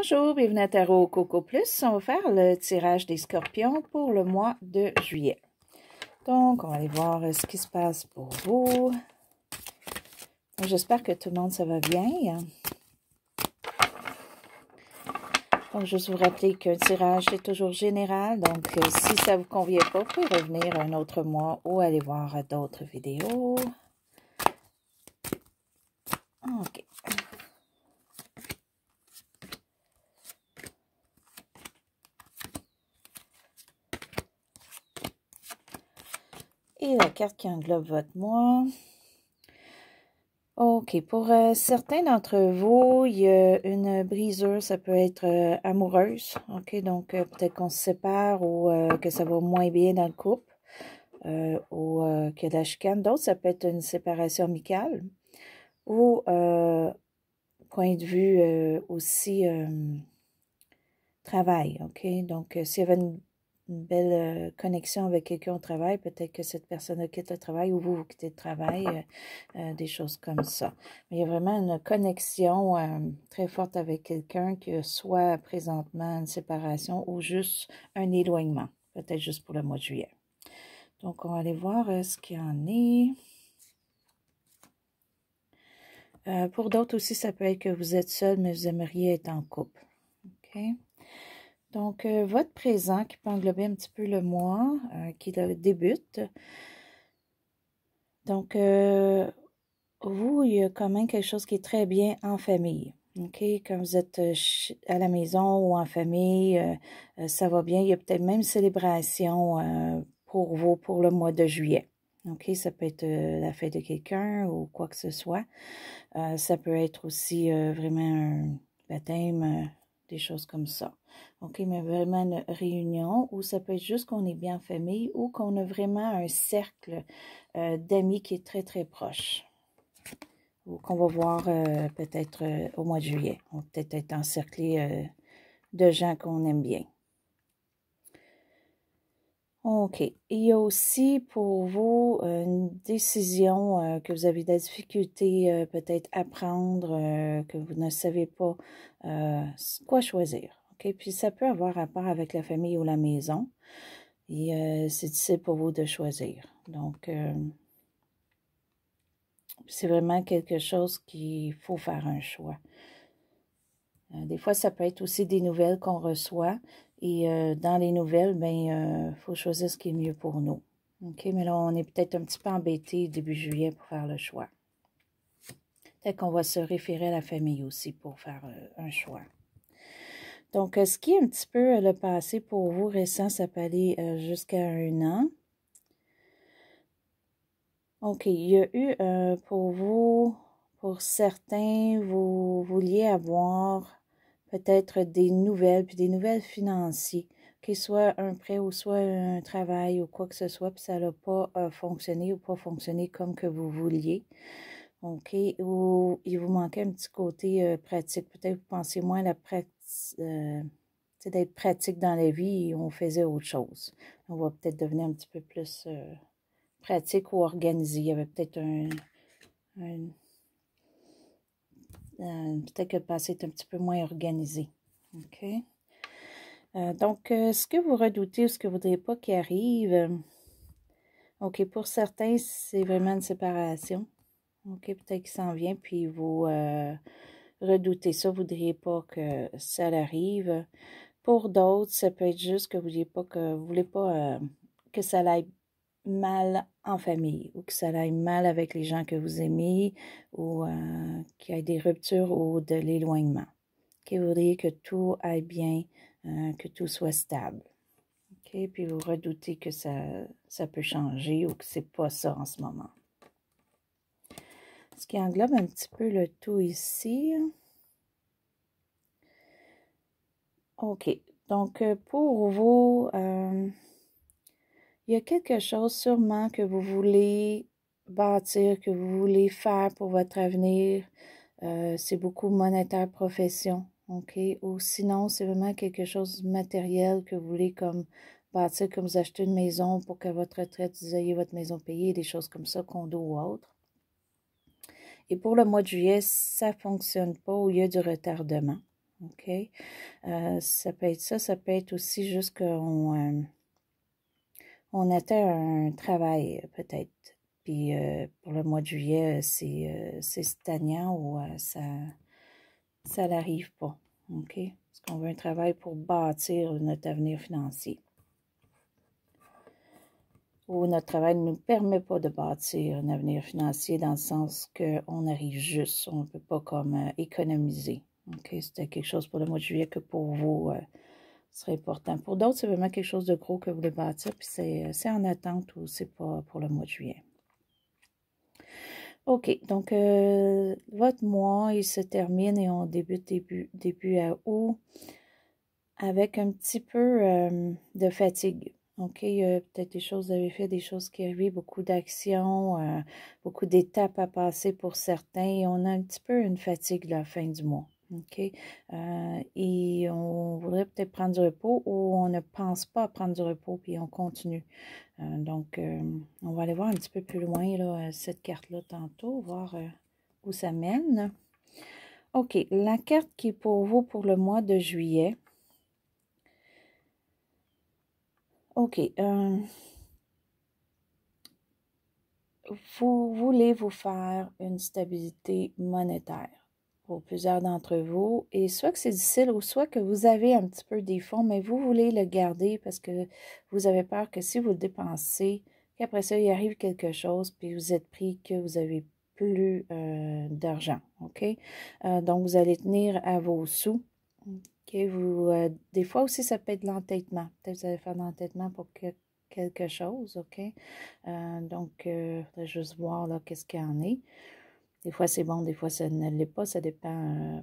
Bonjour, bienvenue à Tarot Coco Plus. On va faire le tirage des scorpions pour le mois de juillet. Donc, on va aller voir ce qui se passe pour vous. J'espère que tout le monde, ça va bien. Donc, juste vous rappeler qu'un tirage est toujours général. Donc, si ça ne vous convient pas, vous pouvez revenir un autre mois ou aller voir d'autres vidéos. OK. Et la carte qui englobe votre mois. OK. Pour certains d'entre vous, il y a une brisure, ça peut être amoureuse. OK. Donc, peut-être qu'on se sépare ou que ça va moins bien dans le couple ou qu'il y a de la chicane. D'autres, ça peut être une séparation amicale ou, point de vue aussi, travail. OK. Donc, s'il y avait une belle connexion avec quelqu'un au travail, peut-être que cette personne quitte le travail ou vous quittez le travail, des choses comme ça. Mais il y a vraiment une connexion très forte avec quelqu'un qui a soit présentement une séparation ou juste un éloignement, peut-être juste pour le mois de juillet. Donc, on va aller voir ce qu'il y en est. Pour d'autres aussi, ça peut être que vous êtes seul, mais vous aimeriez être en couple. OK? Donc, votre présent qui peut englober un petit peu le mois qui débute. Donc, vous, il y a quand même quelque chose qui est très bien en famille. OK? Quand vous êtes à la maison ou en famille, ça va bien. Il y a peut-être même une célébration pour vous pour le mois de juillet. OK? Ça peut être la fête de quelqu'un ou quoi que ce soit. Ça peut être aussi vraiment un baptême, des choses comme ça. OK, mais vraiment une réunion où ça peut être juste qu'on est bien en famille ou qu'on a vraiment un cercle d'amis qui est très, très proche. Ou qu'on va voir peut-être au mois de juillet. On va peut-être être encerclé de gens qu'on aime bien. OK. Il y a aussi pour vous une décision que vous avez de la difficulté peut-être à prendre, que vous ne savez pas quoi choisir. OK? Puis ça peut avoir rapport avec la famille ou la maison. Et c'est difficile pour vous de choisir. Donc, c'est vraiment quelque chose qu'il faut faire un choix. Des fois, ça peut être aussi des nouvelles qu'on reçoit. Et dans les nouvelles, il faut choisir ce qui est mieux pour nous. OK, mais là, on est peut-être un petit peu embêté début juillet pour faire le choix. Peut-être qu'on va se référer à la famille aussi pour faire un choix. Donc, ce qui est un petit peu le passé pour vous récent, ça peut aller jusqu'à 1 an. OK, il y a eu pour vous, pour certains, vous vouliez avoir peut-être des nouvelles, puis des nouvelles financières, qu'il soit un prêt ou soit un travail ou quoi que ce soit, puis ça n'a pas fonctionné ou pas fonctionné comme que vous vouliez. OK, ou il vous manquait un petit côté pratique. Peut-être vous pensez moins à la pratique, d'être pratique dans la vie et on faisait autre chose. On va peut-être devenir un petit peu plus pratique ou organisé. Il y avait peut-être peut-être que le passé est un petit peu moins organisé. OK? Donc, ce que vous redoutez ou ce que vous ne voudriez pas qu'il arrive, OK, pour certains, c'est vraiment une séparation. OK, peut-être qu'il s'en vient, puis vous redoutez ça, vous ne voudriez pas que ça arrive. Pour d'autres, ça peut être juste que vous ne voulez pas que ça aille mal en famille ou que ça aille mal avec les gens que vous aimez ou qu'il y ait des ruptures ou de l'éloignement. OK, vous voudriez que tout aille bien, que tout soit stable. OK, puis vous redoutez que ça peut changer ou que c'est pas ça en ce moment. Ce qui englobe un petit peu le tout ici. OK, donc pour vous, il y a quelque chose sûrement que vous voulez bâtir, que vous voulez faire pour votre avenir. C'est beaucoup monétaire, profession, OK? Ou sinon, c'est vraiment quelque chose de matériel que vous voulez comme bâtir, comme vous achetez une maison pour que votre retraite, vous ayez votre maison payée, des choses comme ça, condo ou autre. Et pour le mois de juillet, ça ne fonctionne pas ou il y a du retardement, OK? Ça peut être ça, ça peut être aussi juste qu'on on atteint un travail, peut-être. Puis pour le mois de juillet, c'est stagnant ou ça n'arrive pas. OK? Parce qu'on veut un travail pour bâtir notre avenir financier. Ou notre travail ne nous permet pas de bâtir un avenir financier dans le sens qu'on arrive juste. On ne peut pas comme économiser. OK? C'était quelque chose pour le mois de juillet que pour vous serait important. Pour d'autres, c'est vraiment quelque chose de gros que vous voulez bâtir, puis c'est en attente ou c'est pas pour le mois de juillet. OK, donc votre mois, il se termine et on débute début à août avec un petit peu de fatigue. OK, il y a peut-être des choses, vous avez fait des choses qui arrivent, beaucoup d'actions, beaucoup d'étapes à passer pour certains et on a un petit peu une fatigue à la fin du mois. OK, et on voudrait peut-être prendre du repos ou on ne pense pas à prendre du repos puis on continue. Donc, on va aller voir un petit peu plus loin là, cette carte-là tantôt, voir où ça mène. OK, la carte qui est pour vous pour le mois de juillet. OK, vous voulez vous faire une stabilité monétaire pour plusieurs d'entre vous, et soit que c'est difficile ou soit que vous avez un petit peu des fonds, mais vous voulez le garder parce que vous avez peur que si vous le dépensez, qu'après ça, il arrive quelque chose, puis vous êtes pris que vous avez plus d'argent, OK? Donc, vous allez tenir à vos sous. OK, des fois aussi, ça peut être de l'entêtement. Peut-être que vous allez faire de l'entêtement pour quelque chose, OK? Donc, il faudrait juste voir là qu'est-ce qu'il y en est. Des fois, c'est bon, des fois, ça ne l'est pas. Ça dépend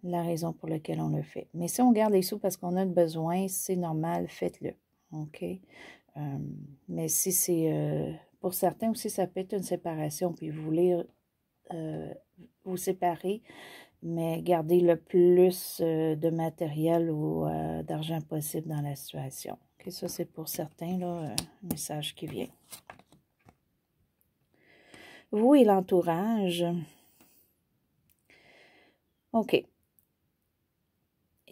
de la raison pour laquelle on le fait. Mais si on garde les sous parce qu'on a besoin, c'est normal, faites-le, OK? Mais si c'est... pour certains aussi, ça peut être une séparation, puis vous voulez vous séparer, mais garder le plus de matériel ou d'argent possible dans la situation. Okay, ça, c'est pour certains, là, un message qui vient. Vous et l'entourage. OK.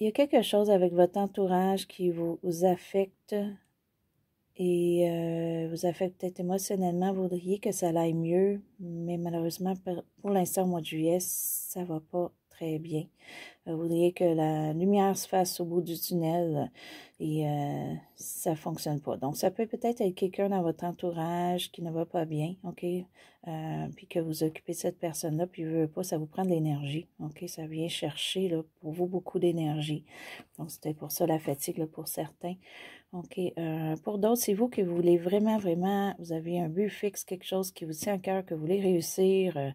Il y a quelque chose avec votre entourage qui vous affecte et vous affecte peut-être émotionnellement. Vous voudriez que ça aille mieux, mais malheureusement, pour l'instant, au mois de juillet, ça ne va pas très bien. Vous voudriez que la lumière se fasse au bout du tunnel et ça ne fonctionne pas. Donc, ça peut peut-être être quelqu'un dans votre entourage qui ne va pas bien, OK? Puis que vous occupez de cette personne-là, puis vous ne veut pas, ça vous prend de l'énergie, OK? Ça vient chercher là, pour vous beaucoup d'énergie. Donc, c'était pour ça la fatigue là, pour certains. OK. Pour d'autres, c'est vous qui voulez vraiment, vous avez un but fixe, quelque chose qui vous tient à cœur, que vous voulez réussir,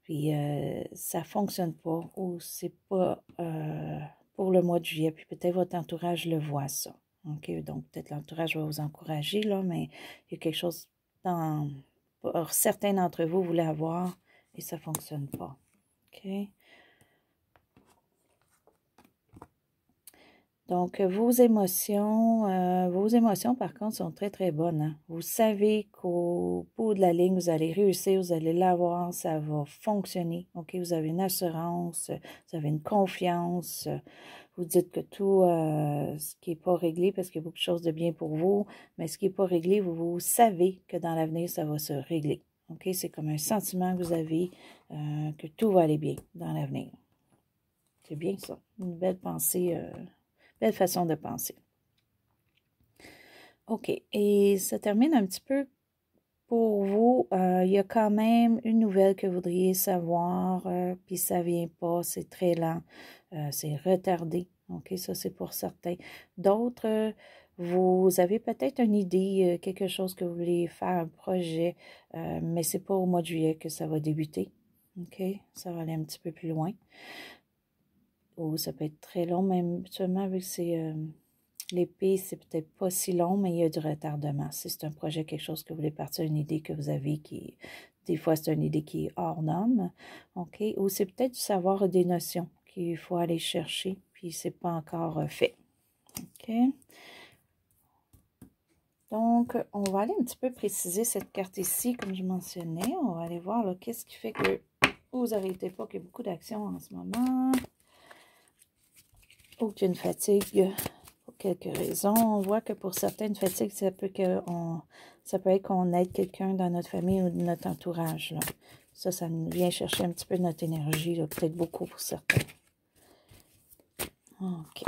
puis ça ne fonctionne pas ou c'est pas pour le mois de juillet, puis peut-être votre entourage le voit ça. OK, donc peut-être l'entourage va vous encourager, là, mais il y a quelque chose pour certains d'entre vous voulaient avoir et ça ne fonctionne pas. OK? Donc, vos émotions, par contre, sont très, très bonnes. Hein? Vous savez qu'au bout de la ligne, vous allez réussir, vous allez l'avoir, ça va fonctionner. OK? Vous avez une assurance, vous avez une confiance. Vous dites que tout ce qui n'est pas réglé, parce qu'il y a beaucoup de choses de bien pour vous, mais ce qui n'est pas réglé, vous savez que dans l'avenir, ça va se régler. OK? C'est comme un sentiment que vous avez que tout va aller bien dans l'avenir. C'est bien ça. Une belle pensée. Belle façon de penser. OK. Et ça termine un petit peu pour vous. Il y a quand même une nouvelle que vous voudriez savoir, puis ça ne vient pas, c'est très lent, c'est retardé. OK, ça c'est pour certains. D'autres, vous avez peut-être une idée, quelque chose que vous voulez faire, un projet, mais ce n'est pas au mois de juillet que ça va débuter. OK, ça va aller un petit peu plus loin. Ou ça peut être très long, même seulement vu que c'est... l'épée, c'est peut-être pas si long, mais il y a du retardement. Si c'est un projet, quelque chose que vous voulez partir, une idée que vous avez qui, des fois, c'est une idée qui est hors norme, OK? Ou c'est peut-être du savoir ou des notions qu'il faut aller chercher, puis c'est pas encore fait, OK? Donc, on va aller un petit peu préciser cette carte ici, comme je mentionnais. On va aller voir, qu'est-ce qui fait que vous arrêtez pas, qu'il y a beaucoup d'actions en ce moment. aucune fatigue pour quelques raisons. On voit que pour certaines fatigues, ça peut être qu'on aide quelqu'un dans notre famille ou de notre entourage. Là. Ça nous vient chercher un petit peu notre énergie, peut-être beaucoup pour certains. OK.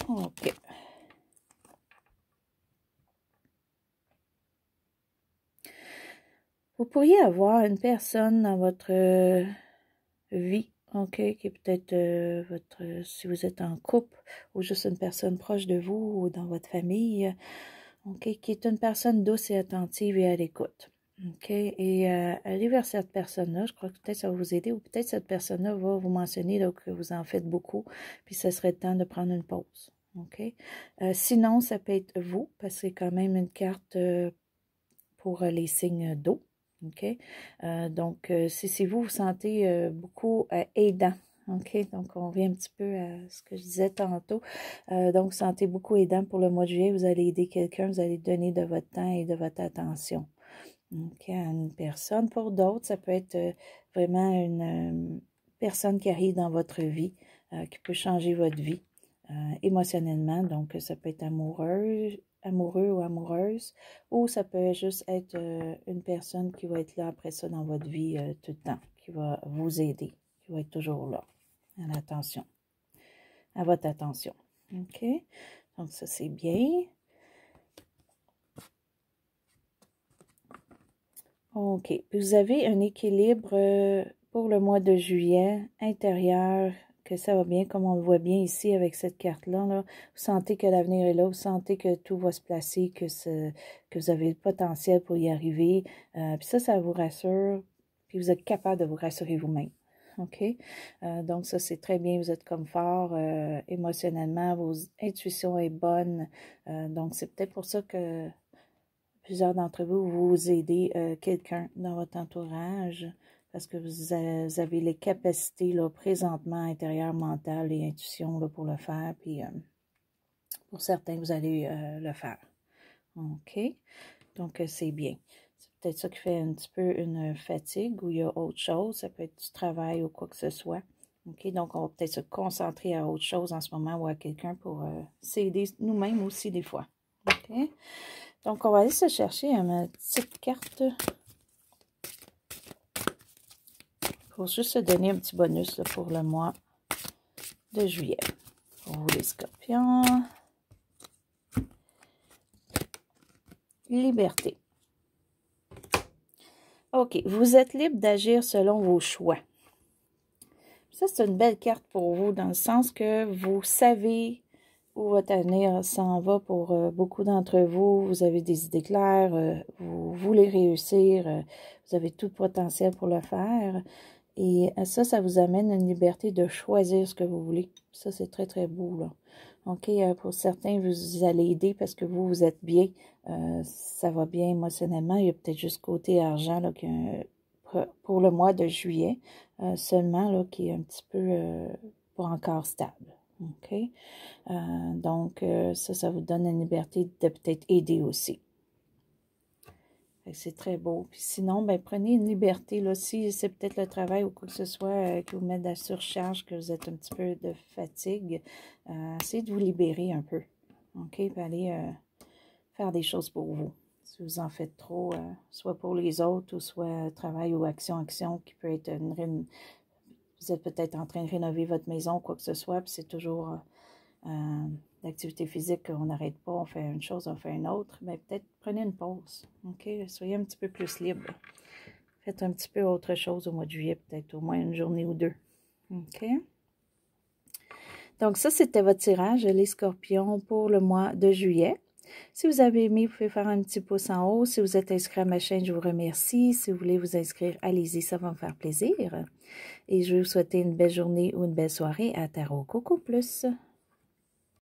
OK. Vous pourriez avoir une personne dans votre vie, OK, qui est peut-être si vous êtes en couple, ou juste une personne proche de vous, ou dans votre famille, OK, qui est une personne douce et attentive et à l'écoute. OK, et allez vers cette personne-là, je crois que peut-être ça va vous aider, ou peut-être cette personne-là va vous mentionner là, que vous en faites beaucoup, puis ce serait le temps de prendre une pause. OK, sinon, ça peut être vous, parce que c'est quand même une carte pour les signes d'eau. OK, donc si vous vous sentez beaucoup aidant, OK, donc on revient un petit peu à ce que je disais tantôt. Donc, vous sentez beaucoup aidant pour le mois de juillet, vous allez aider quelqu'un, vous allez donner de votre temps et de votre attention. OK, à une personne. Pour d'autres, ça peut être vraiment une personne qui arrive dans votre vie, qui peut changer votre vie émotionnellement. Donc, ça peut être amoureux ou amoureuse, ou ça peut juste être une personne qui va être là après ça dans votre vie tout le temps, qui va vous aider, qui va être toujours là, à votre attention. OK? Donc, ça, c'est bien. OK. Puis vous avez un équilibre pour le mois de juillet intérieur, que ça va bien, comme on le voit bien ici avec cette carte-là. Là. Vous sentez que l'avenir est là, vous sentez que tout va se placer, que vous avez le potentiel pour y arriver. Puis ça vous rassure, puis vous êtes capable de vous rassurer vous-même. OK? Donc ça, c'est très bien, vous êtes comme fort émotionnellement, vos intuitions est bonne. Donc c'est peut-être pour ça que plusieurs d'entre vous aidez quelqu'un dans votre entourage parce que vous avez les capacités là, présentement intérieures, mentales et intuitions là, pour le faire. Puis pour certains, vous allez le faire. OK? Donc, c'est bien. C'est peut-être ça qui fait un petit peu une fatigue ou il y a autre chose. Ça peut être du travail ou quoi que ce soit. OK? Donc, on va peut-être se concentrer à autre chose en ce moment ou à quelqu'un pour s'aider nous-mêmes aussi des fois. OK? Donc, on va aller se chercher une petite carte pour juste se donner un petit bonus là, pour le mois de juillet. Pour vous, les scorpions. Liberté. OK. Vous êtes libre d'agir selon vos choix. Ça, c'est une belle carte pour vous dans le sens que vous savez où votre avenir s'en va pour beaucoup d'entre vous. Vous avez des idées claires, vous voulez réussir, vous avez tout le potentiel pour le faire. Et ça vous amène une liberté de choisir ce que vous voulez. Ça, c'est très, très beau, là. OK, pour certains, vous allez aider parce que vous êtes bien. Ça va bien émotionnellement. Il y a peut-être juste côté argent, là, pour le mois de juillet seulement, là, qui est un petit peu pas encore stable. OK? Donc, ça vous donne une liberté de peut-être aider aussi. C'est très beau. Puis sinon, ben prenez une liberté. Là, si c'est peut-être le travail ou quoi que ce soit qui vous met de la surcharge, que vous êtes un petit peu de fatigue, essayez de vous libérer un peu. OK? Puis allez faire des choses pour vous. Si vous en faites trop, soit pour les autres, ou soit travail ou action, qui peut être vous êtes peut-être en train de rénover votre maison, quoi que ce soit, puis c'est toujours l'activité physique, on n'arrête pas, on fait une chose, on fait une autre, mais peut-être prenez une pause, OK? Soyez un petit peu plus libre. Faites un petit peu autre chose au mois de juillet, peut-être au moins une journée ou deux, OK? Donc ça, c'était votre tirage, les scorpions, pour le mois de juillet. Si vous avez aimé, vous pouvez faire un petit pouce en haut. Si vous êtes inscrit à ma chaîne, je vous remercie. Si vous voulez vous inscrire, allez-y, ça va me faire plaisir. Et je vais vous souhaiter une belle journée ou une belle soirée à Tarot Coco Plus.